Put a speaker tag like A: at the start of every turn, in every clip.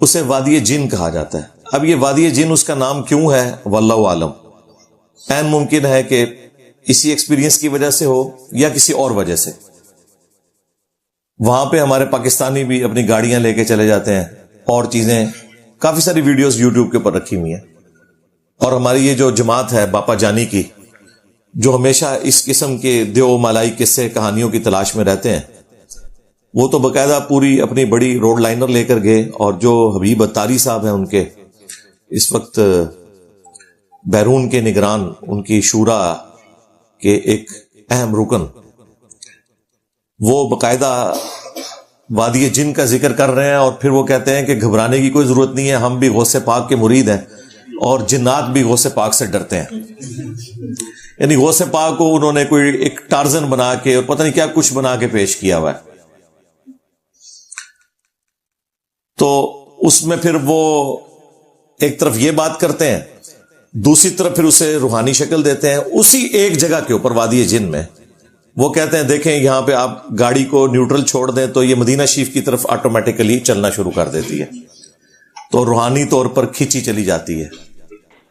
A: اسے وادی جن کہا جاتا ہے. اب یہ وادی جن اس کا نام کیوں ہے واللہ عالم. عین ممکن ہے کہ اسی ایکسپیرینس کی وجہ سے ہو یا کسی اور وجہ سے. وہاں پہ ہمارے پاکستانی بھی اپنی گاڑیاں لے کے چلے جاتے ہیں اور چیزیں, کافی ساری ویڈیوز یوٹیوب کے اوپر رکھی ہوئی ہیں. اور ہماری یہ جو جماعت ہے باپا جانی کی, جو ہمیشہ اس قسم کے دیو مالائی قصے کہانیوں کی تلاش میں رہتے ہیں, وہ تو باقاعدہ پوری اپنی بڑی روڈ لائنر لے کر گئے. اور جو حبیب اتاری صاحب ہیں ان کے اس وقت بیرون کے نگران, ان کی شورا کے ایک اہم رکن, وہ باقاعدہ وادی جن کا ذکر کر رہے ہیں. اور پھر وہ کہتے ہیں کہ گھبرانے کی کوئی ضرورت نہیں ہے, ہم بھی غوث پاک کے مرید ہیں اور جنات بھی غوث پاک سے ڈرتے ہیں. یعنی غوث پاک کو انہوں نے کوئی ایک ٹارزن بنا کے اور پتہ نہیں کیا کچھ بنا کے پیش کیا ہوا ہے. تو اس میں پھر وہ ایک طرف یہ بات کرتے ہیں, دوسری طرف پھر اسے روحانی شکل دیتے ہیں. اسی ایک جگہ کے اوپر وادی جن میں وہ کہتے ہیں دیکھیں یہاں پہ آپ گاڑی کو نیوٹرل چھوڑ دیں تو یہ مدینہ شریف کی طرف آٹومیٹکلی چلنا شروع کر دیتی ہے, تو روحانی طور پر کھینچی چلی جاتی ہے.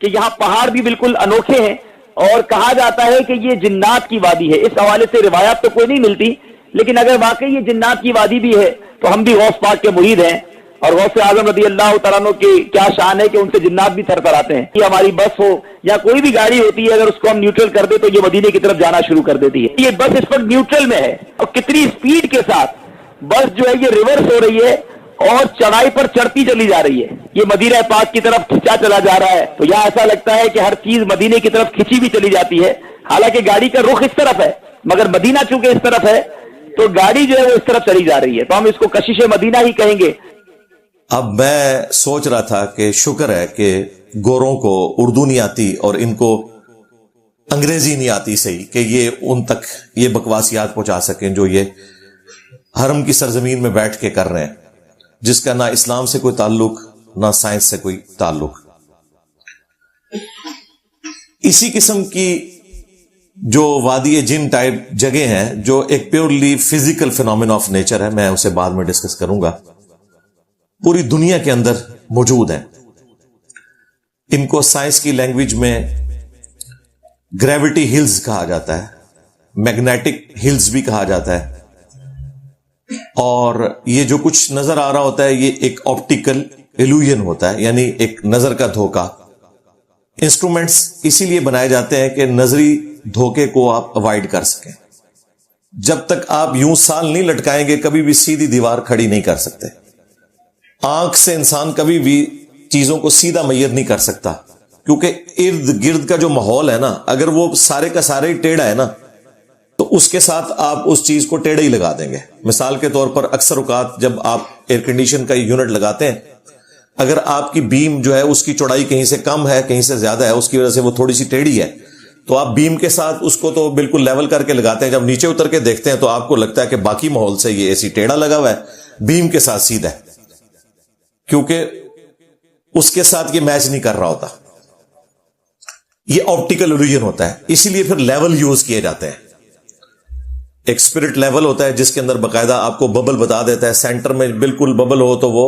B: کہ یہاں پہاڑ بھی بالکل انوکھے ہیں اور کہا جاتا ہے کہ یہ جنات کی وادی ہے. اس حوالے سے روایات تو کوئی نہیں ملتی, لیکن اگر واقعی یہ جنات کی وادی بھی ہے تو ہم بھی غوث پاک کے مرید ہیں. اور غوث اعظم رضی اللہ تعالیٰ عنہ کی کیا شان ہے کہ ان سے جنات بھی تھر تھر آتے ہیں. یہ ہماری بس ہو یا کوئی بھی گاڑی ہوتی ہے, اگر اس کو ہم نیوٹرل کر دیں تو یہ مدینے کی طرف جانا شروع کر دیتی ہے. یہ بس اس پر نیوٹرل میں ہے اور کتنی سپیڈ کے ساتھ بس جو ہے یہ ریورس ہو رہی ہے اور چڑھائی پر چڑھتی چلی جا رہی ہے. یہ مدینہ پاک کی طرف کھینچا چلا جا رہا ہے. تو یہاں ایسا لگتا ہے کہ ہر چیز مدینے کی طرف کھینچی بھی چلی جاتی ہے. حالانکہ گاڑی کا رخ اس طرف ہے, مگر مدینہ چونکہ اس طرف ہے تو گاڑی جو ہے وہ اس طرف چلی جا رہی ہے. تو ہم اس کو کشش مدینہ ہی کہیں گے.
A: اب میں سوچ رہا تھا کہ شکر ہے کہ گوروں کو اردو نہیں آتی اور ان کو انگریزی نہیں آتی صحیح, کہ یہ ان تک یہ بکواسیات پہنچا سکیں جو یہ حرم کی سرزمین میں بیٹھ کے کر رہے ہیں, جس کا نہ اسلام سے کوئی تعلق نہ سائنس سے کوئی تعلق. اسی قسم کی جو وادی جن ٹائپ جگہ ہیں جو ایک purely physical phenomenon of nature ہے, میں اسے بعد میں ڈسکس کروں گا, پوری دنیا کے اندر موجود ہیں. ان کو سائنس کی لینگویج میں گریوٹی ہلز کہا جاتا ہے, میگنیٹک ہلز بھی کہا جاتا ہے. اور یہ جو کچھ نظر آ رہا ہوتا ہے یہ ایک آپٹیکل ایلوژن ہوتا ہے, یعنی ایک نظر کا دھوکہ. انسٹرومنٹس اسی لیے بنائے جاتے ہیں کہ نظری دھوکے کو آپ اوائڈ کر سکیں. جب تک آپ یوں سال نہیں لٹکائیں گے کبھی بھی سیدھی دیوار کھڑی نہیں کر سکتے. آنکھ سے انسان کبھی بھی چیزوں کو سیدھا میئر نہیں کر سکتا, کیونکہ ارد گرد کا جو ماحول ہے نا, اگر وہ سارے کا سارے ہی ٹیڑھا ہے نا تو اس کے ساتھ آپ اس چیز کو ٹیڑھا ہی لگا دیں گے. مثال کے طور پر اکثر اوقات جب آپ ایئر کنڈیشن کا یونٹ لگاتے ہیں, اگر آپ کی بیم جو ہے اس کی چوڑائی کہیں سے کم ہے کہیں سے زیادہ ہے, اس کی وجہ سے وہ تھوڑی سی ٹیڑھی ہے, تو آپ بیم کے ساتھ اس کو تو بالکل لیول کر کے لگاتے ہیں. جب نیچے اتر کے دیکھتے ہیں تو آپ کو لگتا ہے کہ باقی ماحول سے یہ ایسی ٹیڑھا لگا ہوا ہے, بیم کے ساتھ سیدھا ہے, کیونکہ اس کے ساتھ یہ میچ نہیں کر رہا ہوتا. یہ آپٹیکل ایلوژن ہوتا ہے, اسی لیے پھر لیول یوز کیے جاتے ہیں. ایک اسپرٹ لیول ہوتا ہے جس کے اندر باقاعدہ آپ کو ببل بتا دیتا ہے, سینٹر میں بالکل ببل ہو تو وہ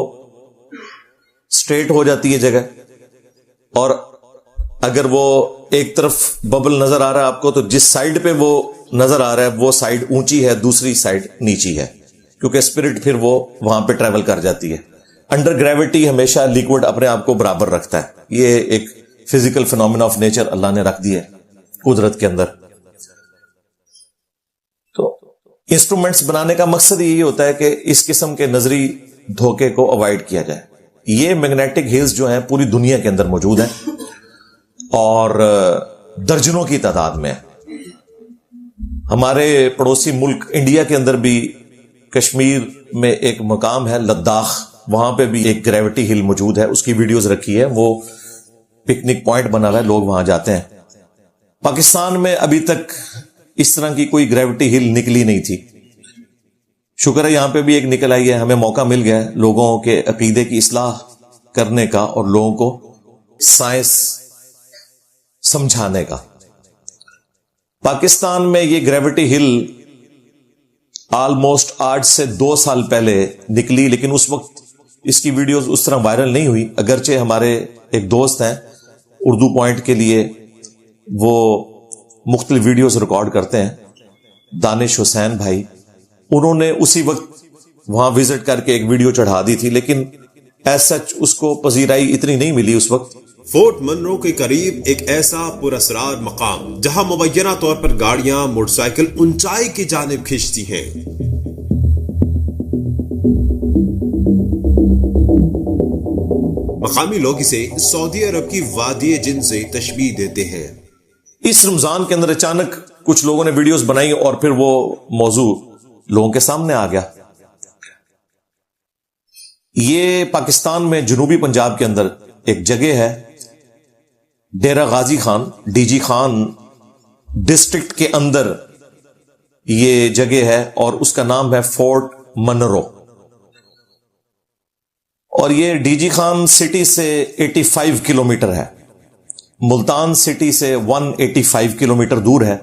A: اسٹریٹ ہو جاتی ہے جگہ, اور اگر وہ ایک طرف ببل نظر آ رہا ہے آپ کو تو جس سائڈ پہ وہ نظر آ رہا ہے وہ سائڈ اونچی ہے, دوسری سائڈ نیچی ہے, کیونکہ اسپرٹ پھر وہ وہاں پہ ٹریول کر جاتی ہے. انڈر گریوٹی ہمیشہ لیکوڈ اپنے آپ کو برابر رکھتا ہے. یہ ایک فزیکل فینومین آف نیچر اللہ نے رکھ دی ہے قدرت کے اندر. تو انسٹرومنٹس بنانے کا مقصد یہی ہوتا ہے کہ اس قسم کے نظری دھوکے کو اوائڈ کیا جائے. یہ میگنیٹک ہلز جو ہیں پوری دنیا کے اندر موجود ہیں اور درجنوں کی تعداد میں. ہمارے پڑوسی ملک انڈیا کے اندر بھی کشمیر میں ایک مقام ہے لداخ, وہاں پہ بھی ایک گریوٹی ہل موجود ہے, اس کی ویڈیوز رکھی ہے, وہ پکنک پوائنٹ بنا ہوا ہے, لوگ وہاں جاتے ہیں. پاکستان میں ابھی تک اس طرح کی کوئی گریوٹی ہل نکلی نہیں تھی. شکر ہے یہاں پہ بھی ایک نکل آئی ہے, ہمیں موقع مل گیا ہے لوگوں کے عقیدے کی اصلاح کرنے کا اور لوگوں کو سائنس سمجھانے کا. پاکستان میں یہ گریوٹی ہل آلموسٹ 8 سے 2 سال پہلے نکلی, لیکن اس وقت اس کی ویڈیوز اس طرح وائرل نہیں ہوئی, اگرچہ ہمارے ایک دوست ہیں اردو پوائنٹ کے لیے وہ مختلف ویڈیوز ریکارڈ کرتے ہیں, دانش حسین بھائی, انہوں نے اسی وقت وہاں وزٹ کر کے ایک ویڈیو چڑھا دی تھی, لیکن ایز سچ اس کو پذیرائی اتنی نہیں ملی اس وقت.
C: فورٹ منرو کے قریب ایک ایسا پراسرار مقام جہاں مبینہ طور پر گاڑیاں موٹر سائیکل اونچائی کی جانب کھینچتی ہیں. مقامی لوگ اسے سعودی عرب کی وادی جن سے تشبیہ دیتے ہیں.
A: اس رمضان کے اندر اچانک کچھ لوگوں نے ویڈیوز بنائی اور پھر وہ موضوع لوگوں کے سامنے آ گیا. یہ پاکستان میں جنوبی پنجاب کے اندر ایک جگہ ہے, Dera Ghazi Khan, D G Khan district کے اندر یہ جگہ ہے, اور اس کا نام ہے فورٹ منرو. اور یہ ڈی جی خان سٹی سے 85 کلومیٹر ہے, ملتان سٹی سے 185 کلومیٹر دور ہے,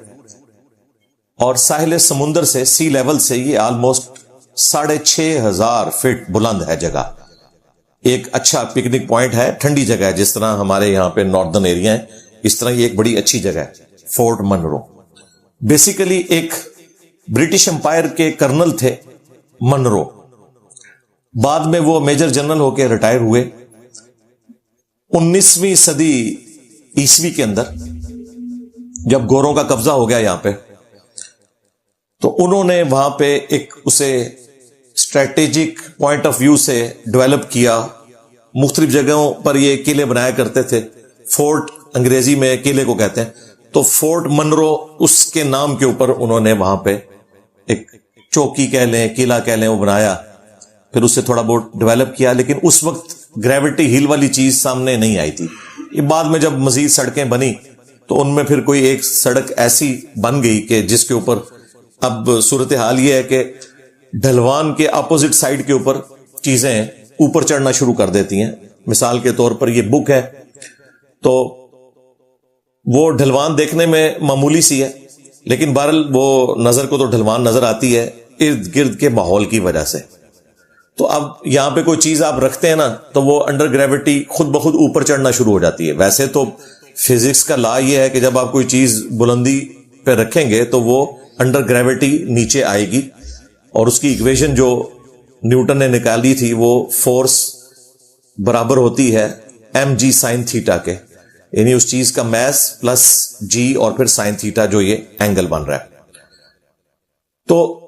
A: اور ساحل سمندر سے سی لیول سے یہ آلموسٹ 6,500 فٹ بلند ہے جگہ. ایک اچھا پکنک پوائنٹ ہے, ٹھنڈی جگہ ہے, جس طرح ہمارے یہاں پہ ناردرن ایریا ہے اس طرح یہ ایک بڑی اچھی جگہ ہے فورٹ منرو. بیسیکلی ایک برٹش امپائر کے کرنل تھے منرو, بعد میں وہ میجر جنرل ہو کے ریٹائر ہوئے. 19ویں صدی عیسوی کے اندر جب گوروں کا قبضہ ہو گیا یہاں پہ, تو انہوں نے وہاں پہ ایک اسے اسٹریٹجک پوائنٹ آف ویو سے ڈیولپ کیا. مختلف جگہوں پر یہ قلعے بنایا کرتے تھے, فورٹ انگریزی میں قلعے کو کہتے ہیں, تو فورٹ منرو اس کے نام کے اوپر انہوں نے وہاں پہ ایک چوکی کہہ لیں, قلعہ کہہ لیں, وہ بنایا. پھر اسے تھوڑا بہت ڈیولپ کیا, لیکن اس وقت گریوٹی ہل والی چیز سامنے نہیں آئی تھی. یہ بعد میں جب مزید سڑکیں بنی تو ان میں پھر کوئی ایک سڑک ایسی بن گئی کہ جس کے اوپر اب صورتحال یہ ہے کہ ڈھلوان کے اپوزٹ سائڈ کے اوپر چیزیں اوپر چڑھنا شروع کر دیتی ہیں. مثال کے طور پر یہ بک ہے, تو وہ ڈھلوان دیکھنے میں معمولی سی ہے, لیکن بہرحال وہ نظر کو تو ڈھلوان نظر آتی ہے ارد گرد کے ماحول کی وجہ سے. تو اب یہاں پہ کوئی چیز آپ رکھتے ہیں نا, تو وہ انڈر گریوٹی خود بخود اوپر چڑھنا شروع ہو جاتی ہے. ویسے تو فزکس کا لا یہ ہے کہ جب آپ کوئی چیز بلندی پہ رکھیں گے تو وہ انڈر گریوٹی نیچے آئے گی, اور اس کی ایکویشن جو نیوٹن نے نکالی تھی وہ فورس برابر ہوتی ہے ایم جی سائن تھیٹا کے, یعنی اس چیز کا میس پلس جی اور پھر سائن تھیٹا جو یہ اینگل بن رہا ہے. تو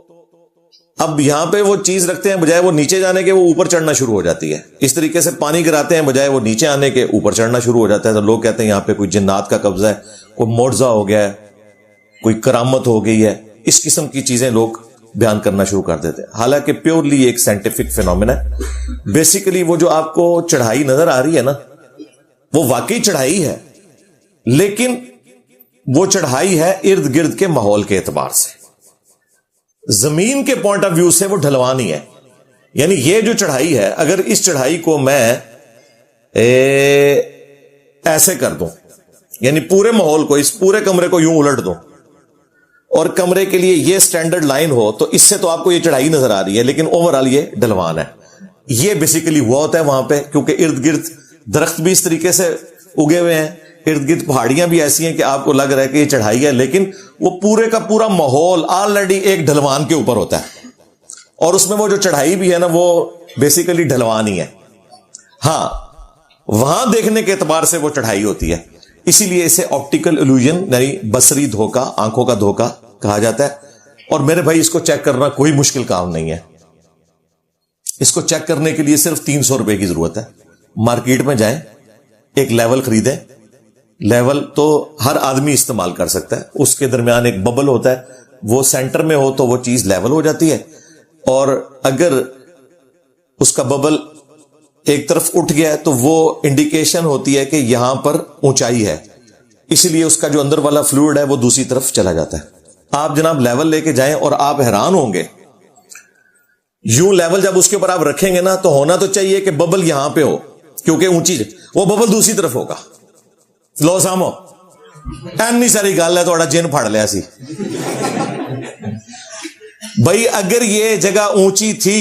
A: اب یہاں پہ وہ چیز رکھتے ہیں, بجائے وہ نیچے جانے کے وہ اوپر چڑھنا شروع ہو جاتی ہے. اس طریقے سے پانی گراتے ہیں, بجائے وہ نیچے آنے کے اوپر چڑھنا شروع ہو جاتا ہے. تو لوگ کہتے ہیں یہاں پہ کوئی جنات کا قبضہ ہے, کوئی معجزہ ہو گیا ہے, کوئی کرامت ہو گئی ہے. اس قسم کی چیزیں لوگ بیان کرنا شروع کر دیتے ہیں, حالانکہ پیورلی ایک سائنٹیفک فینومینا ہے. بیسیکلی وہ جو آپ کو چڑھائی نظر آ رہی ہے نا, وہ واقعی چڑھائی ہے, لیکن وہ چڑھائی ہے ارد گرد کے ماحول کے اعتبار سے. زمین کے پوائنٹ آف ویو سے وہ ڈھلوان ہی ہے. یعنی یہ جو چڑھائی ہے, اگر اس چڑھائی کو میں ایسے کر دوں, یعنی پورے ماحول کو, اس پورے کمرے کو یوں الٹ دوں, اور کمرے کے لیے یہ سٹینڈرڈ لائن ہو, تو اس سے تو آپ کو یہ چڑھائی نظر آ رہی ہے, لیکن اوورآل یہ ڈھلوان ہے. یہ بیسیکلی ہوا ہوتا ہے وہاں پہ, کیونکہ ارد گرد درخت بھی اس طریقے سے اگے ہوئے ہیں, ارد گرد پہاڑیاں بھی ایسی ہیں کہ آپ کو لگ رہا ہے کہ یہ چڑھائی ہے, لیکن وہ پورے کا پورا ماحول آلریڈی ایک ڈھلوان کے اوپر ہوتا ہے, اور اس میں وہ جو چڑھائی بھی ہے نا, وہ بیسیکلی ڈھلوان ہی ہے. ہاں, وہاں دیکھنے کے اعتبار سے وہ چڑھائی ہوتی ہے, اسی لیے اسے آپٹیکل ایلوژن یعنی بصری دھوکہ, آنکھوں کا دھوکہ کہا جاتا ہے. اور میرے بھائی اس کو چیک کرنا کوئی مشکل کام نہیں ہے. اس کو چیک کرنے کے لیے صرف 300 روپے کی ضرورت ہے. مارکیٹ میں جائیں, ایک لیول خریدیں. لیول تو ہر آدمی استعمال کر سکتا ہے, اس کے درمیان ایک ببل ہوتا ہے, وہ سینٹر میں ہو تو وہ چیز لیول ہو جاتی ہے, اور اگر اس کا ببل ایک طرف اٹھ گیا ہے تو وہ انڈیکیشن ہوتی ہے کہ یہاں پر اونچائی ہے, اسی لیے اس کا جو اندر والا فلوئڈ ہے وہ دوسری طرف چلا جاتا ہے. آپ جناب لیول لے کے جائیں اور آپ حیران ہوں گے, یوں لیول جب اس کے اوپر آپ رکھیں گے نا, تو ہونا تو چاہیے کہ ببل یہاں پہ ہو, کیونکہ اونچی, وہ ببل دوسری طرف ہوگا. لو سامو اینی ساری گل ہے, تھوڑا جن پھڑ لیا سی بھائی. اگر یہ جگہ اونچی تھی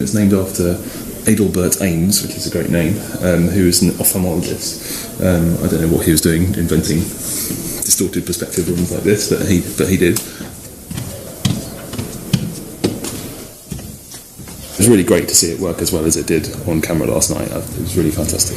D: It's named after Adelbert Ames, which is a great name, who is an ophthalmologist. I don't know what he was doing, inventing distorted perspective rooms like this, but he did. It was really great to see it work as well as it did on camera last night. It was really fantastic.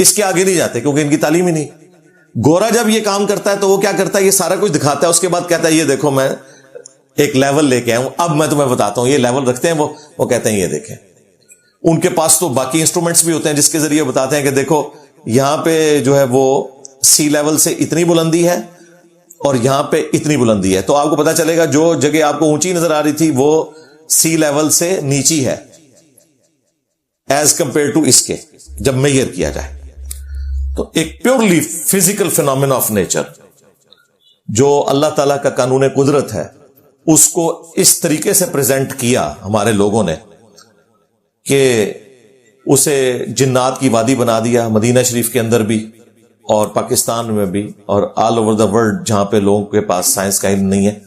A: اس کے آگے نہیں جاتے کیونکہ ان کی تعلیم ہی نہیں. گورا جب یہ کام کرتا ہے تو وہ کیا کرتا ہے, یہ سارا کچھ دکھاتا ہے, اس کے بعد کہتا ہے یہ دیکھو میں ایک لیول لے کے آیا ہوں, اب میں تمہیں بتاتا ہوں. یہ لیول رکھتے ہیں وہ کہتے ہیں یہ دیکھیں. ان کے پاس تو باقی انسٹرومنٹس بھی ہوتے ہیں جس کے ذریعے بتاتے ہیں کہ دیکھو یہاں پہ جو ہے وہ سی لیول سے اتنی بلندی ہے اور یہاں پہ اتنی بلندی ہے, تو آپ کو پتا چلے گا جو جگہ آپ کو اونچی نظر آ رہی تھی وہ سی لیول سے نیچی ہے ایز کمپیئر ٹو اس کے, جب میئر کیا جائے. تو ایک purely physical phenomena of nature جو اللہ تعالی کا قانون قدرت ہے, اس کو اس طریقے سے پریزنٹ کیا ہمارے لوگوں نے کہ اسے جنات کی وادی بنا دیا, مدینہ شریف کے اندر بھی اور پاکستان میں بھی اور آل اوور دا ورلڈ جہاں پہ لوگوں کے پاس سائنس کا علم نہیں ہے.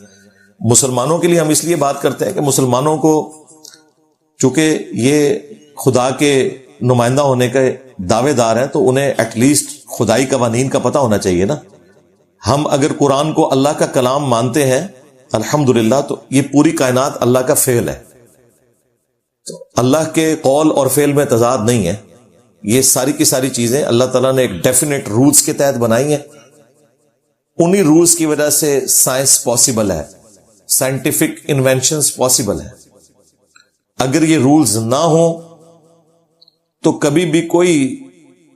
A: مسلمانوں کے لیے ہم اس لیے بات کرتے ہیں کہ مسلمانوں کو چونکہ یہ خدا کے نمائندہ ہونے کے دعوے دار ہیں تو انہیں ایٹ لیسٹ خدائی قوانین کا پتہ ہونا چاہیے نا. ہم اگر قرآن کو اللہ کا کلام مانتے ہیں الحمدللہ, تو یہ پوری کائنات اللہ کا فعل ہے. تو اللہ کے قول اور فعل میں تضاد نہیں ہے. یہ ساری کی ساری چیزیں اللہ تعالیٰ نے ایک ڈیفینیٹ رولز کے تحت بنائی ہیں. انہی رولز کی وجہ سے سائنس پاسبل ہے, سائنٹیفک انوینشنز پاسبل ہے. اگر یہ رولز نہ ہوں تو کبھی بھی کوئی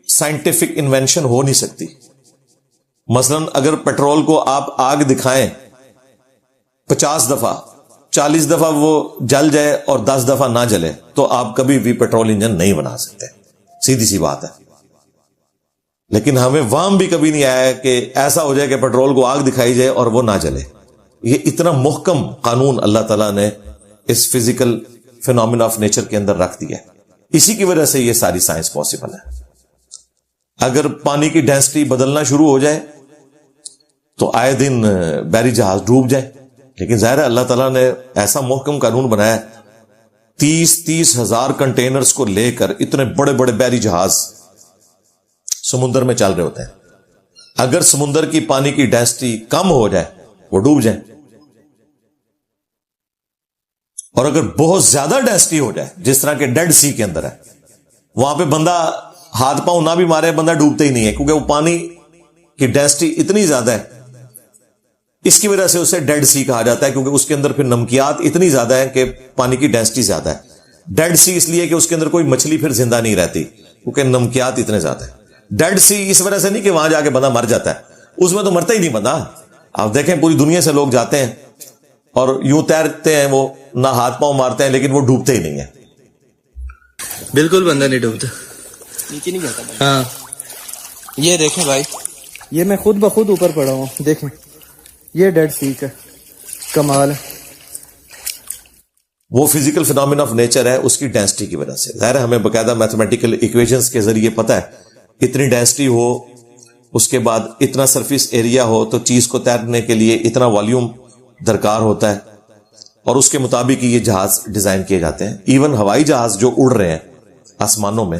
A: سائنٹیفک انوینشن ہو نہیں سکتی. مثلا اگر پیٹرول کو آپ آگ دکھائیں 50 دفعہ 40 دفعہ وہ جل جائے اور 10 دفعہ نہ جلے تو آپ کبھی بھی پیٹرول انجن نہیں بنا سکتے, سیدھی سی بات ہے. لیکن ہمیں وہم بھی کبھی نہیں آیا کہ ایسا ہو جائے کہ پیٹرول کو آگ دکھائی جائے اور وہ نہ جلے. یہ اتنا محکم قانون اللہ تعالیٰ نے اس فزیکل فینومینا آف نیچر کے اندر رکھ دیا ہے. اسی کی وجہ سے یہ ساری سائنس پاسبل ہے. اگر پانی کی ڈینسٹی بدلنا شروع ہو جائے تو آئے دن بحری جہاز ڈوب جائے. لیکن ظاہر ہے اللہ تعالیٰ نے ایسا محکم قانون بنایا, 30 ہزار کنٹینرز کو لے کر اتنے بڑے بڑے بحری جہاز سمندر میں چل رہے ہوتے ہیں. اگر سمندر کی پانی کی ڈینسٹی کم ہو جائے وہ ڈوب جائیں, اور اگر بہت زیادہ ڈینسٹی ہو جائے جس طرح کہ ڈیڈ سی کے اندر ہے, وہاں پہ بندہ ہاتھ پاؤں نہ بھی مارے بندہ ڈوبتا ہی نہیں ہے کیونکہ وہ پانی کی ڈینسٹی اتنی زیادہ ہے. اس کی وجہ سے اسے ڈیڈ سی کہا جاتا ہے کیونکہ اس کے اندر پھر نمکیات اتنی زیادہ ہے کہ پانی کی ڈینسٹی زیادہ ہے. ڈیڈ سی اس لیے کہ اس کے اندر کوئی مچھلی پھر زندہ نہیں رہتی کیونکہ نمکیات اتنے زیادہ ہے. ڈیڈ سی اس وجہ سے نہیں کہ وہاں جا کے بندہ مر جاتا ہے, اس میں تو مرتا ہی نہیں بندہ. آپ دیکھیں پوری دنیا سے لوگ جاتے ہیں اور یوں تیرتے ہیں, وہ نہ ہاتھ پاؤں مارتے ہیں لیکن وہ ڈوبتے ہی نہیں ہیں.
E: بالکل بندہ نہیں ڈوبتا,
F: نیچے نہیں جاتا.
E: ہاں یہ دیکھیں بھائی,
F: یہ میں خود بخود اوپر پڑا ہوں, دیکھیں یہ ڈیڈ سی کا کمال ہے.
A: وہ فزیکل فینومینا آف نیچر ہے اس کی ڈینسٹی کی وجہ سے. ظاہر ہے ہمیں باقاعدہ میتھمیٹیکل ایکویشنز کے ذریعے پتہ ہے اتنی ڈینسٹی ہو, اس کے بعد اتنا سرفیس ایریا ہو تو چیز کو تیرنے کے لیے اتنا والیوم درکار ہوتا ہے, اور اس کے مطابق یہ جہاز ڈیزائن کیے جاتے ہیں. ایون ہوائی جہاز جو اڑ رہے ہیں آسمانوں میں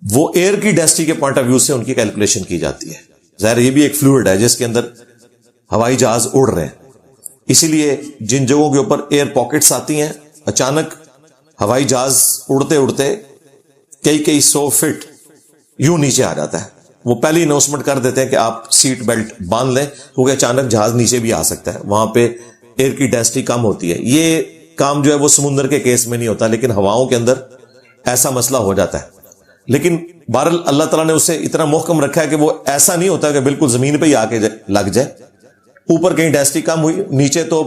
A: وہ ایئر کی ڈینسٹی کے پوائنٹ آف ویو سے ان کی کیلکولیشن کی جاتی ہے. ظاہر یہ بھی ایک فلوئڈ ہے جس کے اندر ہوائی جہاز اڑ رہے ہیں, اسی لیے جن جگہوں کے اوپر ایئر پاکٹس آتی ہیں اچانک ہوائی جہاز اڑتے اڑتے کئی 100 فٹ یوں نیچے آ جاتا ہے. وہ پہلی اناؤنسمنٹ کر دیتے ہیں کہ آپ سیٹ بیلٹ باندھ لیں کیونکہ اچانک جہاز نیچے بھی آ سکتا ہے, وہاں پہ ایئر کی ڈینسٹی کم ہوتی ہے. یہ کام جو ہے وہ سمندر کے کیس میں نہیں ہوتا, لیکن ہواؤں کے اندر ایسا مسئلہ ہو جاتا ہے. لیکن بہرحال اللہ تعالیٰ نے اسے اتنا محکم رکھا ہے کہ وہ ایسا نہیں ہوتا کہ بالکل زمین پہ ہی آ کے لگ جائے. اوپر کہیں ڈینسٹی کم ہوئی, نیچے تو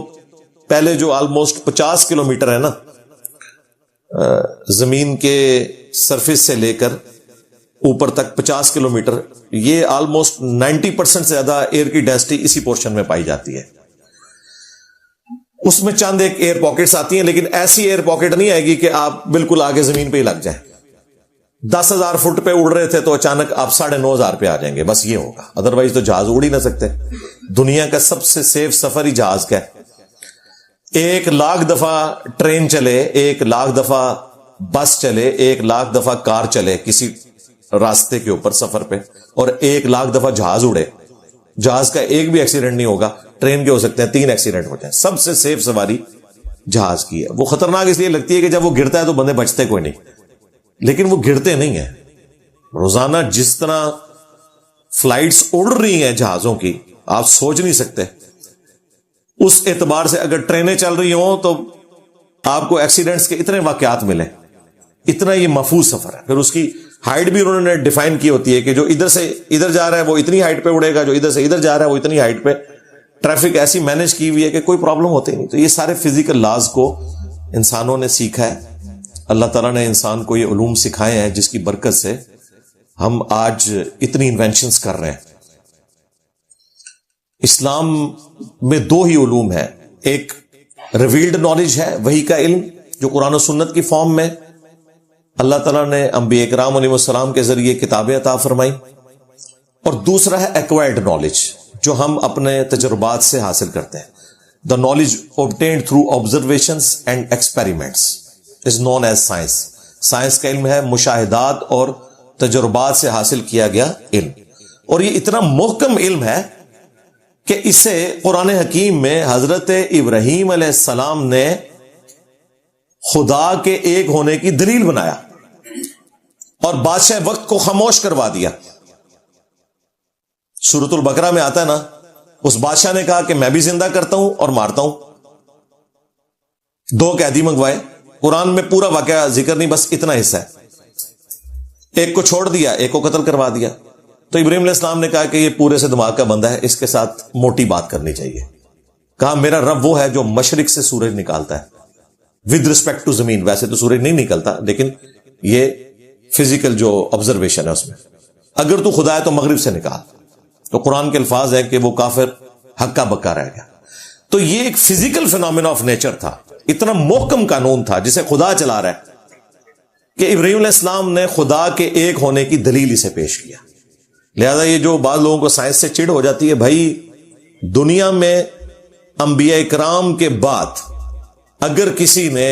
A: پہلے جو آلموسٹ 50 کلومیٹر ہے نا زمین کے سرفیس سے لے کر اوپر تک 50 کلومیٹر, یہ آلموسٹ 90% سے زیادہ ایئر کی ڈینسٹی اسی پورشن میں پائی جاتی ہے. اس میں چند ایک ایئر پاکٹس آتی ہیں, لیکن ایسی ایئر پاکٹ نہیں آئے گی کہ آپ بالکل آگے زمین پہ ہی لگ جائیں. 10,000 فٹ پہ اڑ رہے تھے تو اچانک آپ 9,500 پہ آ جائیں گے, بس یہ ہوگا. ادروائز تو جہاز اڑ ہی نہ سکتے. دنیا کا سب سے سیف سفر ہی جہاز کا ہے. 1,00,000 دفعہ ٹرین چلے, 1,00,000 دفعہ بس چلے, 1,00,000 دفعہ کار چلے کسی راستے کے اوپر سفر پہ, اور 1,00,000 دفعہ جہاز اڑے, جہاز کا ایک بھی ایکسیڈنٹ نہیں ہوگا. ٹرین کے ہو سکتے ہیں 3 ایکسیڈنٹ ہو جائیں. سب سے سیف سواری جہاز کی ہے. وہ خطرناک اس لیے لگتی ہے کہ جب وہ گرتا ہے تو بندے بچتے کوئی نہیں, لیکن وہ گرتے نہیں ہیں. روزانہ جس طرح فلائٹس اڑ رہی ہیں جہازوں کی آپ سوچ نہیں سکتے. اس اعتبار سے اگر ٹرینیں چل رہی ہوں تو آپ کو ایکسیڈنٹس کے اتنے واقعات ملے. اتنا یہ محفوظ سفر ہے. پھر اس کی ہائٹ بھی انہوں نے ڈیفائن کی ہوتی ہے کہ جو ادھر سے ادھر جا رہا ہے وہ اتنی ہائٹ پہ اڑے گا, جو ادھر سے ادھر جا رہا ہے وہ اتنی ہائٹ پہ. ٹریفک ایسی مینج کی ہوئی ہے کہ کوئی پرابلم ہوتی نہیں. تو یہ سارے فزیکل لاز کو انسانوں نے سیکھا ہے. اللہ تعالیٰ نے انسان کو یہ علوم سکھائے ہیں جس کی برکت سے ہم آج اتنی انوینشنز کر رہے ہیں. اسلام میں دو ہی علوم ہیں. ایک ریویلڈ نالج ہے, وحی کا علم جو قرآن و سنت کی فارم میں اللہ تعالیٰ نے انبیاء کرام علیہ السلام کے ذریعے کتابیں عطا فرمائی, اور دوسرا ہے ایکوائرڈ نالج جو ہم اپنے تجربات سے حاصل کرتے ہیں. The knowledge obtained through observations and experiments is known as science. Science کا علم ہے مشاہدات اور تجربات سے حاصل کیا گیا علم, اور یہ اتنا محکم علم ہے کہ اسے قرآن حکیم میں حضرت ابراہیم علیہ السلام نے خدا کے ایک ہونے کی دلیل بنایا اور بادشاہ وقت کو خاموش کروا دیا. سورۃ البقرہ میں آتا ہے نا, اس بادشاہ نے کہا کہ میں بھی زندہ کرتا ہوں اور مارتا ہوں. 2 قیدی منگوائے. قرآن میں پورا واقعہ ذکر نہیں, بس اتنا حصہ ہے. ایک کو چھوڑ دیا, ایک کو قتل کروا دیا. تو ابراہیم علیہ السلام نے کہا کہ یہ پورے سے دماغ کا بندہ ہے, اس کے ساتھ موٹی بات کرنی چاہیے. کہا میرا رب وہ ہے جو مشرق سے سورج نکالتا ہے ود ریسپیکٹ ٹو زمین. ویسے تو سورج نہیں نکلتا, لیکن یہ فزیکل جو آبزرویشن ہے اس میں اگر تو خدا ہے تو مغرب سے نکال. تو قرآن کے الفاظ ہے کہ وہ کافر ہکا بکا رہ گیا. تو یہ ایک فزیکل فینومینا آف نیچر تھا, اتنا محکم قانون تھا جسے خدا چلا رہا ہے کہ ابراہیم علیہ السلام نے خدا کے ایک ہونے کی دلیل اسے پیش کیا. لہذا یہ جو بعض لوگوں کو سائنس سے چڑ ہو جاتی ہے, بھائی دنیا میں انبیاء کرام کے بعد اگر کسی نے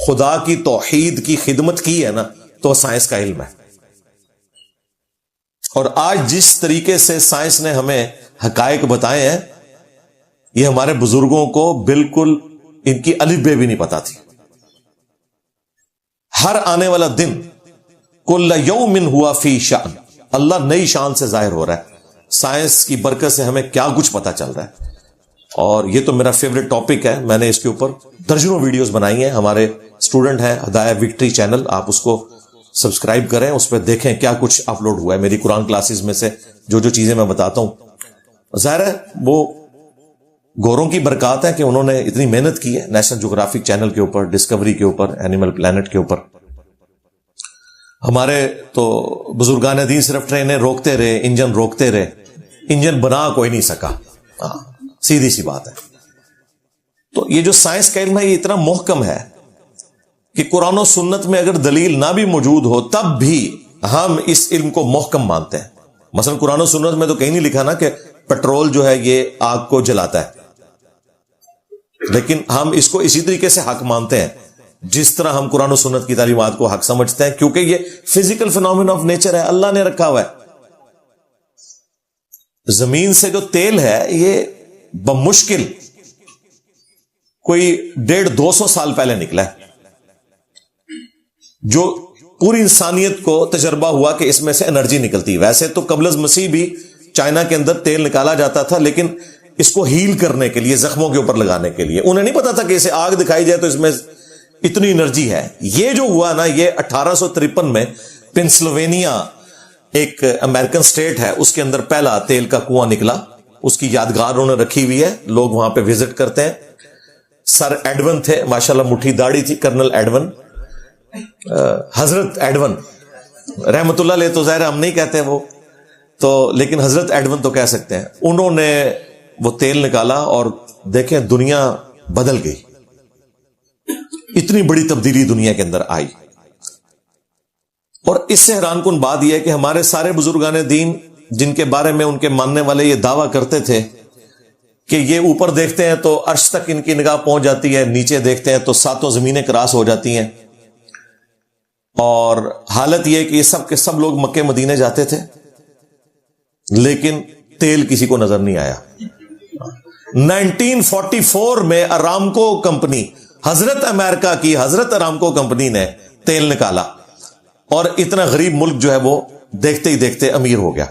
A: خدا کی توحید کی خدمت کی ہے نا تو سائنس کا علم ہے. اور آج جس طریقے سے سائنس نے ہمیں حقائق بتائے ہیں, یہ ہمارے بزرگوں کو بالکل ان کی الف بے بھی نہیں پتا تھی. ہر آنے والا دن کل یوم ہوا فی شأن, اللہ نئی شان سے ظاہر ہو رہا ہے. سائنس کی برکت سے ہمیں کیا کچھ پتا چل رہا ہے, اور یہ تو میرا فیوریٹ ٹاپک ہے. میں نے اس کے اوپر درجنوں ویڈیوز بنائی ہیں. ہمارے اسٹوڈنٹ ہیں ہدایہ وکٹری چینل, آپ اس کو سبسکرائب کریں, اس پہ دیکھیں کیا کچھ اپلوڈ ہوا ہے. میری قرآن کلاسز میں سے جو چیزیں میں بتاتا ہوں, ظاہر ہے وہ گوروں کی برکات ہے کہ انہوں نے اتنی محنت کی ہے نیشنل جغرافک چینل کے اوپر, ڈسکوری کے اوپر, اینیمل پلانٹ کے اوپر. ہمارے تو بزرگان دین صرف ٹرینیں روکتے رہے, انجن روکتے رہے, انجن بنا کوئی نہیں سکا. سیدھی سی بات ہے. تو یہ جو سائنس کا علم ہے یہ اتنا محکم ہے کہ قرآن و سنت میں اگر دلیل نہ بھی موجود ہو تب بھی ہم اس علم کو محکم مانتے ہیں. مثلا قرآن و سنت میں تو کہیں نہیں لکھا نا کہ پیٹرول جو ہے یہ آگ کو جلاتا ہے, لیکن ہم اس کو اسی طریقے سے حق مانتے ہیں جس طرح ہم قرآن و سنت کی تعلیمات کو حق سمجھتے ہیں, کیونکہ یہ فزیکل فینومینا آف نیچر ہے, اللہ نے رکھا ہوا ہے. زمین سے جو تیل ہے یہ بمشکل کوئی 150-200 سال پہلے نکلا ہے, جو پوری انسانیت کو تجربہ ہوا کہ اس میں سے انرجی نکلتی. ویسے تو قبل از مسیح بھی چائنا کے اندر تیل نکالا جاتا تھا, لیکن اس کو ہیل کرنے کے لیے, زخموں کے اوپر لگانے کے لیے. انہیں نہیں پتا تھا کہ اسے آگ دکھائی جائے تو اس میں اتنی انرجی ہے. یہ جو ہوا نا, یہ 1853 میں پنسلوینیا ایک امریکن سٹیٹ ہے, اس کے اندر پہلا تیل کا کنواں نکلا. اس کی یادگار انہوں نے رکھی ہوئی ہے, لوگ وہاں پہ وزٹ کرتے ہیں. سر ایڈون تھے, ماشاءاللہ مٹھی داڑھی تھی, کرنل ایڈون, حضرت ایڈون رحمت اللہ علیہ. تو ظاہر ہم نہیں کہتے وہ تو, لیکن حضرت ایڈون تو کہہ سکتے ہیں. انہوں نے وہ تیل نکالا اور دیکھیں دنیا بدل گئی. اتنی بڑی تبدیلی دنیا کے اندر آئی. اور اس سے حیران کن بات یہ ہے کہ ہمارے سارے بزرگان دین جن کے بارے میں ان کے ماننے والے یہ دعویٰ کرتے تھے کہ یہ اوپر دیکھتے ہیں تو عرش تک ان کی نگاہ پہنچ جاتی ہے, نیچے دیکھتے ہیں تو 7 زمینیں کراس ہو جاتی ہیں, اور حالت یہ کہ یہ سب کے سب لوگ مکے مدینے جاتے تھے, لیکن تیل کسی کو نظر نہیں آیا. 1944 میں ارامکو کمپنی, حضرت امریکہ کی حضرت ارامکو کمپنی نے تیل نکالا, اور اتنا غریب ملک جو ہے وہ دیکھتے ہی دیکھتے امیر ہو گیا.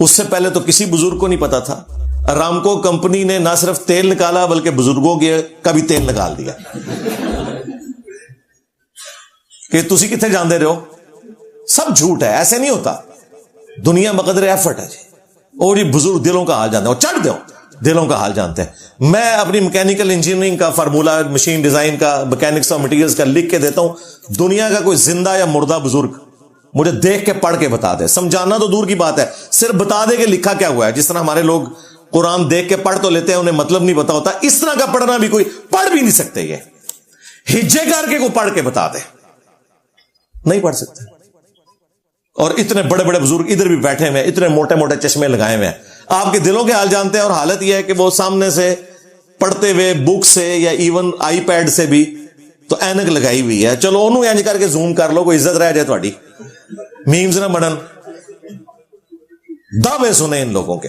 A: اس سے پہلے تو کسی بزرگ کو نہیں پتا تھا. ارامکو کمپنی نے نہ صرف تیل نکالا بلکہ بزرگوں کا بھی تیل نکال دیا کہ تسی کتنے جاندے رہے ہو. سب جھوٹ ہے, ایسے نہیں ہوتا. دنیا بقدر ایفرٹ ہے جی. اور یہ بزرگ دلوں کا حال جانتے ہیں, اور چڑھ دو دلوں کا حال جانتے ہیں. میں اپنی میکینیکل انجینئرنگ کا فارمولا, مشین ڈیزائن کا, میکینکس اور مٹیریلز کا لکھ کے دیتا ہوں. دنیا کا کوئی زندہ یا مردہ بزرگ مجھے دیکھ کے پڑھ کے بتا دے. سمجھانا تو دور کی بات ہے, صرف بتا دے کہ لکھا کیا ہوا ہے. جس طرح ہمارے لوگ قرآن دیکھ کے پڑھ تو لیتے ہیں, انہیں مطلب نہیں پتا ہوتا. اس طرح کا پڑھنا بھی کوئی پڑھ بھی نہیں سکتے. یہ ہجے کر کے کوئی پڑھ کے بتا دے, نہیں پڑھ سکتے. اور اتنے بڑے بڑے بزرگ ادھر بھی بیٹھے ہوئے, اتنے موٹے موٹے چشمے لگائے ہوئے ہیں. آپ کے دلوں کے حال جانتے ہیں. اور حالت یہ ہے کہ وہ سامنے سے پڑھتے ہوئے بک سے یا ایون آئی پیڈ سے بھی تو اینک لگائی ہوئی ہے. چلو انہوں اینج کر کے زوم کر لو, کوئی عزت رہ جائے تھوڑی. میمز نہ بنن, دعوے سنیں ان لوگوں کے.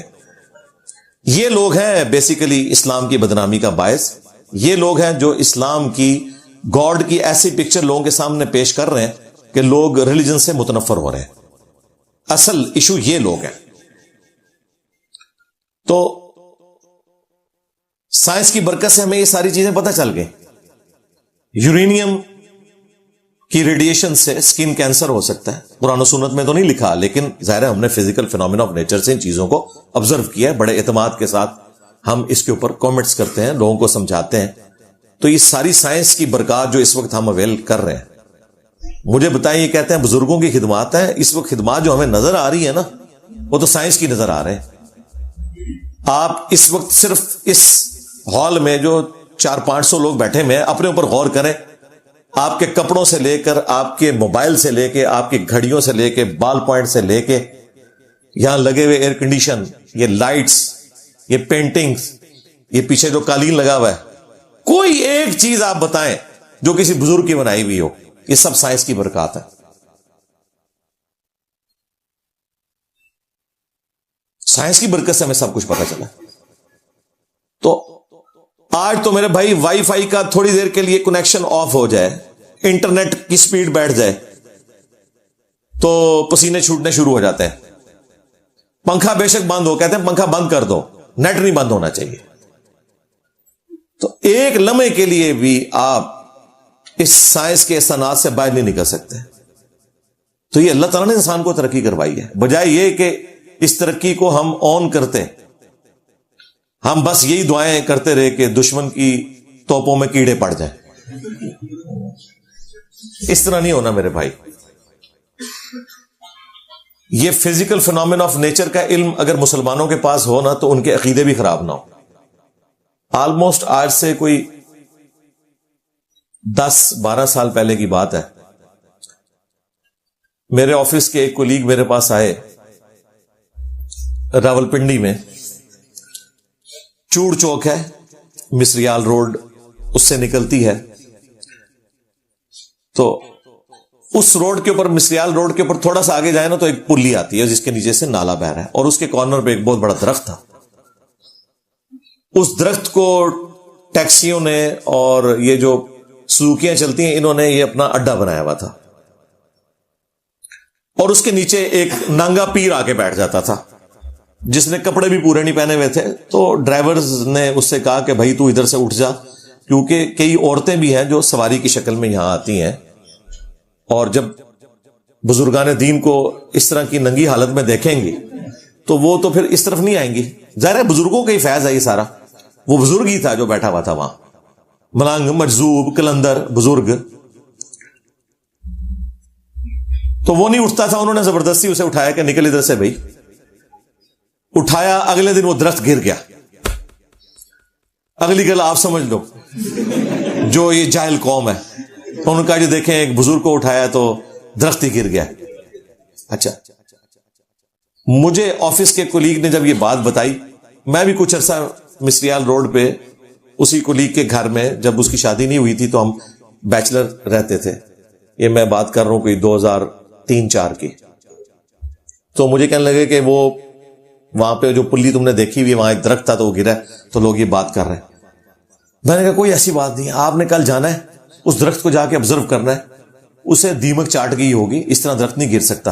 A: یہ لوگ ہیں بیسیکلی اسلام کی بدنامی کا باعث. یہ لوگ ہیں جو اسلام کی, گاڈ کی ایسی پکچر لوگوں کے سامنے پیش کر رہے ہیں کہ لوگ ریلیجن سے متنفر ہو رہے ہیں. اصل ایشو یہ لوگ ہیں. تو سائنس کی برکت سے ہمیں یہ ساری چیزیں پتہ چل گئی. یورینیم کی ریڈیشن سے سکن کینسر ہو سکتا ہے. قرآن و سنت میں تو نہیں لکھا, لیکن ظاہر ہے ہم نے فزیکل فینومینا آف نیچر سے ان چیزوں کو آبزرو کیا ہے. بڑے اعتماد کے ساتھ ہم اس کے اوپر کامنٹس کرتے ہیں, لوگوں کو سمجھاتے ہیں. تو یہ ساری سائنس کی برکات جو اس وقت ہم اویل کر رہے ہیں, مجھے بتائیں, یہ کہتے ہیں بزرگوں کی خدمات ہیں. اس وقت خدمات جو ہمیں نظر آ رہی ہے نا, وہ تو سائنس کی نظر آ رہے ہیں. آپ اس وقت صرف اس ہال میں جو 400-500 لوگ بیٹھے ہوئے ہیں, اپنے اوپر غور کریں. آپ کے کپڑوں سے لے کر, آپ کے موبائل سے لے کے, آپ کی گھڑیوں سے لے کے, بال پوائنٹ سے لے کے, یہاں لگے ہوئے ایئر کنڈیشن, یہ لائٹس, یہ پینٹنگز, یہ پیچھے جو قالین لگا ہوا ہے, کوئی ایک چیز آپ بتائیں جو کسی بزرگ کی بنائی ہوئی ہو. یہ سب سائنس کی برکات ہے. سائنس کی برکت سے ہمیں سب کچھ پتا چلا. تو آج تو میرے بھائی وائی فائی کا تھوڑی دیر کے لیے کنیکشن آف ہو جائے, انٹرنیٹ کی سپیڈ بیٹھ جائے تو پسینے چھوٹنے شروع ہو جاتے ہیں. پنکھا بے شک بند ہو, کہتے ہیں پنکھا بند کر دو, نیٹ نہیں بند ہونا چاہیے. تو ایک لمحے کے لیے بھی آپ اس سائنس کے احسانات سے باہر نہیں نکل سکتے. تو یہ اللہ تعالیٰ نے انسان کو ترقی کروائی ہے. بجائے یہ کہ اس ترقی کو ہم آن کرتے, ہم بس یہی دعائیں کرتے رہے کہ دشمن کی توپوں میں کیڑے پڑ جائیں. اس طرح نہیں ہونا میرے بھائی. یہ فزیکل فینومینا آف نیچر کا علم اگر مسلمانوں کے پاس ہو نا, تو ان کے عقیدے بھی خراب نہ ہو. آلموسٹ آج سے کوئی 10-12 سال پہلے کی بات ہے, میرے آفس کے ایک کولیگ میرے پاس آئے راولپنڈی میں. چوڑ چوک ہے, مصریال روڈ اس سے نکلتی ہے. تو اس روڈ کے اوپر, مصریال روڈ کے اوپر تھوڑا سا آگے جائے نا, تو ایک پلی آتی ہے جس کے نیچے سے نالا بہ رہا ہے, اور اس کے کارنر پہ ایک بہت بڑا درخت تھا. اس درخت کو ٹیکسیوں نے اور یہ جو سوزوکیاں چلتی ہیں, انہوں نے یہ اپنا اڈا بنایا ہوا تھا. اور اس کے نیچے ایک نانگا پیر آ کے بیٹھ جاتا تھا, جس نے کپڑے بھی پورے نہیں پہنے ہوئے تھے. تو ڈرائیورز نے اس سے کہا کہ بھائی تو ادھر سے اٹھ جا, کیونکہ کئی عورتیں بھی ہیں جو سواری کی شکل میں یہاں آتی ہیں, اور جب بزرگان دین کو اس طرح کی ننگی حالت میں دیکھیں گی تو وہ تو پھر اس طرف نہیں آئیں گی. ظاہر ہے بزرگوں کا ہی فیض ہے یہ سارا. وہ بزرگ ہی تھا جو بیٹھا ہوا تھا وہاں, ملنگ, مجذوب, کلندر بزرگ. تو وہ نہیں اٹھتا تھا, انہوں نے زبردستی اسے اٹھایا کہ نکل ادھر سے بھائی. اٹھایا, اگلے دن وہ درخت گر گیا. اگلی گل آپ سمجھ لو, جو یہ جاہل قوم ہے, انہوں نے کہا جی دیکھیں ایک بزرگ کو اٹھایا تو درخت ہی گر گیا. اچھا, مجھے آفس کے کولیگ نے جب یہ بات بتائی, میں بھی کچھ عرصہ مصریال روڈ پہ اسی کولیگ کے گھر میں, جب اس کی شادی نہیں ہوئی تھی تو ہم بیچلر رہتے تھے. یہ میں بات کر رہا ہوں کوئی 2003-4 کی. تو مجھے کہنے لگے کہ وہ وہاں پہ جو پلی تم نے دیکھی ہوئی, وہاں ایک درخت تھا تو وہ گرا, تو لوگ یہ بات کر رہے ہیں. میں نے کہا کوئی ایسی بات نہیں, آپ نے کل جانا ہے اس درخت کو جا کے آبزرو کرنا ہے, اسے دیمک چاٹ گئی ہوگی, اس طرح درخت نہیں گر سکتا.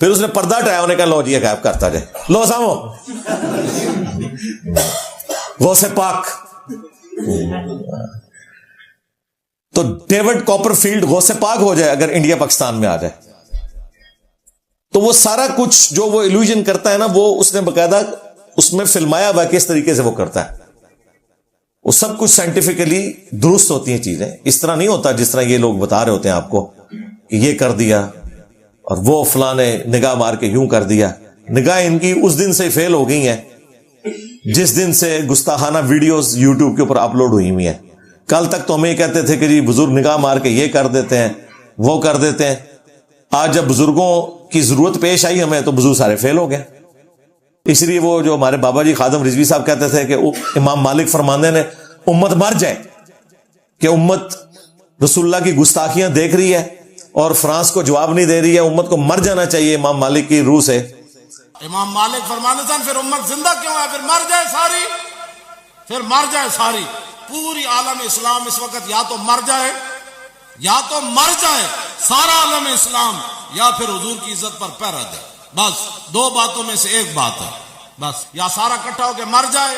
A: پھر اس نے پردہ ہٹایا, انہوں نے کہا لو جی غائب کرتا جائے, لو سامو غوث پاک. تو David copper field Ghaus Pak ہو جائے اگر انڈیا پاکستان میں آ جائے, تو وہ سارا کچھ جو وہ ایلوژن کرتا ہے نا, وہ اس نے باقاعدہ اس میں فلمایا ہوا کس طریقے سے وہ کرتا ہے. وہ سب کچھ سائنٹیفکلی درست ہوتی ہیں چیزیں, اس طرح نہیں ہوتا جس طرح یہ لوگ بتا رہے ہوتے ہیں آپ کو کہ یہ کر دیا اور وہ فلاں نے نگاہ مار کے یوں کر دیا. نگاہ ان کی اس دن سے فیل ہو گئی ہیں جس دن سے گستاخانہ ویڈیوز یوٹیوب کے اوپر اپلوڈ ہوئی ہوئی ہیں. کل تک تو ہمیں یہ کہتے تھے کہ جی بزرگ نگاہ مار کے یہ کر دیتے ہیں وہ کر دیتے ہیں. آج جب بزرگوں کی ضرورت پیش آئی ہمیں تو بزرگ سارے فیل ہو گئے. اس لیے وہ جو ہمارے بابا جی خادم رضوی صاحب کہتے تھے کہ امام مالک فرماندے نے امت مر جائے, کہ امت رسول اللہ کی گستاخیاں دیکھ رہی ہے اور فرانس کو جواب نہیں دے رہی ہے, امت کو مر جانا چاہیے امام مالک کی روح سے.
G: امام مالک فرمانے تھے پھر امت زندہ کیوں ہے, پھر مر جائے ساری, پھر مر جائے ساری. پوری عالم اسلام اس وقت یا تو مر جائے, یا تو مر جائے سارا عالم اسلام, یا پھر حضور کی عزت پر پہرا دے. بس دو باتوں میں سے ایک بات ہے, بس یا سارا اکٹھا ہو کے مر جائے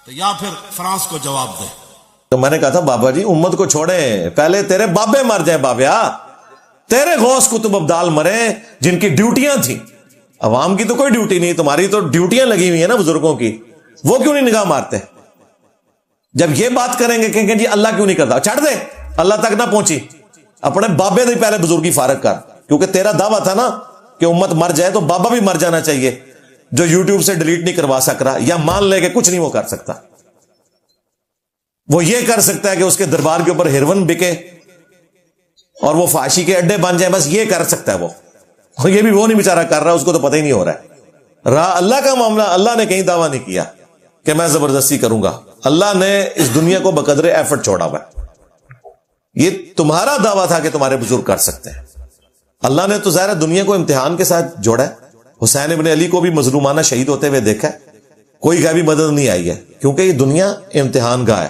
G: تو یا پھر فرانس کو جواب دے.
A: تو میں نے کہا تھا بابا جی امت کو چھوڑیں, پہلے تیرے بابے مر جائیں بابیا, تیرے غوث کتب ابدال مرے جن کی ڈیوٹیاں تھیں. عوام کی تو کوئی ڈیوٹی نہیں, تمہاری تو ڈیوٹیاں لگی ہوئی ہیں نا بزرگوں کی, وہ کیوں نہیں نگاہ مارتے؟ جب یہ بات کریں گے کہ جی اللہ کیوں نہیں کرتا, چھڑ دے, اللہ تک نہ پہنچی, اپنے بابے سے پہلے بزرگی فارغ کر, کیونکہ تیرا دعویٰ تھا نا کہ امت مر جائے تو بابا بھی مر جانا چاہیے جو یوٹیوب سے ڈیلیٹ نہیں کروا سک رہا, یا مان لے کہ کچھ نہیں وہ کر سکتا. وہ یہ کر سکتا ہے کہ اس کے دربار کے اوپر ہیروئن بکے اور وہ فحاشی کے اڈے بن جائیں, بس یہ کر سکتا ہے وہ, اور یہ بھی وہ نہیں بیچارہ کر رہا, اس کو تو پتہ ہی نہیں ہو رہا ہے. رہا اللہ کا معاملہ, اللہ نے کہیں دعویٰ نہیں کیا کہ میں زبردستی کروں گا, اللہ نے اس دنیا کو بقدر ایفرٹ چھوڑا ہوا ہے. یہ تمہارا دعویٰ تھا کہ تمہارے بزرگ کر سکتے ہیں, اللہ نے تو ظاہر دنیا کو امتحان کے ساتھ جوڑا ہے. حسین ابن علی کو بھی مظلومانہ شہید ہوتے ہوئے دیکھا ہے, کوئی غیبی مدد نہیں آئی ہے, کیونکہ یہ دنیا امتحان گاہ ہے.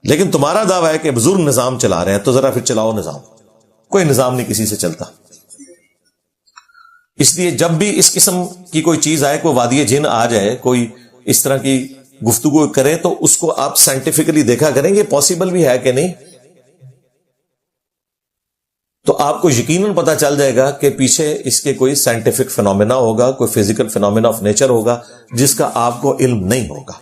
A: لیکن تمہارا دعویٰ ہے کہ بزرگ نظام چلا رہے ہیں, تو ذرا پھر چلاؤ نظام. کوئی نظام نہیں کسی سے چلتا. اس لیے جب بھی اس قسم کی کوئی چیز آئے, کوئی وادی جن آ جائے, کوئی اس طرح کی گفتگو کرے, تو اس کو آپ سائنٹیفکلی دیکھا کریں یہ پاسبل بھی ہے کہ نہیں. تو آپ کو یقیناً پتا چل جائے گا کہ پیچھے اس کے کوئی سائنٹیفک فینومینا ہوگا, کوئی فزیکل فینومینا آف نیچر ہوگا جس کا آپ کو علم نہیں ہوگا.